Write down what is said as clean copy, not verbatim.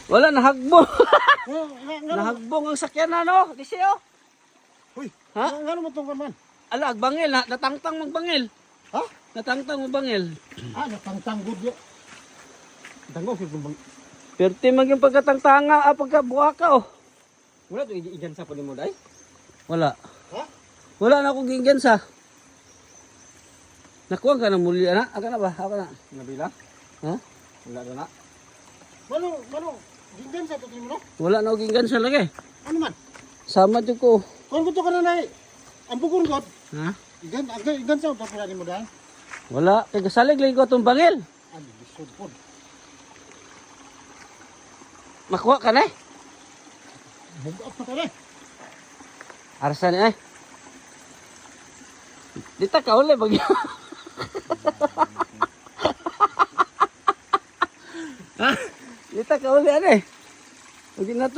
Wala, nahagbong. Nga Nahagbong ang sakyan na, no? Disi, oh. Uy, Ha? nga mo itong man? Ala, agbangil, ha? Natangtang magbangil. Ha? Natangtang magbangil. Natangtang good yun. Tanggo, sige bang. Perti mag yung pagkatangtanga, pagkabuha ka, oh. Wala ito, igansa pa ni mo, day? Wala. Ha? Wala na akong gingansa. Nakuha ka na muli, anak? Aka na ba? Aka na. Nabila? Ha? Wala na na. Mano, gigansa ito mo, no? Wala na akong gingansa lagi. Ano man? Sama dyan ko. Kung gusto ka na, day, ang bukong god, Ha? igansa ito pa ni mo, day? Wala. Kaya kasalig lagi ko itong bangil. Bisod po. Makuha ka na eh. Bugat pa ka na. Arsa ni ay. Dita ka uli bagyo. Dita ka uli ano eh. Huwag na to.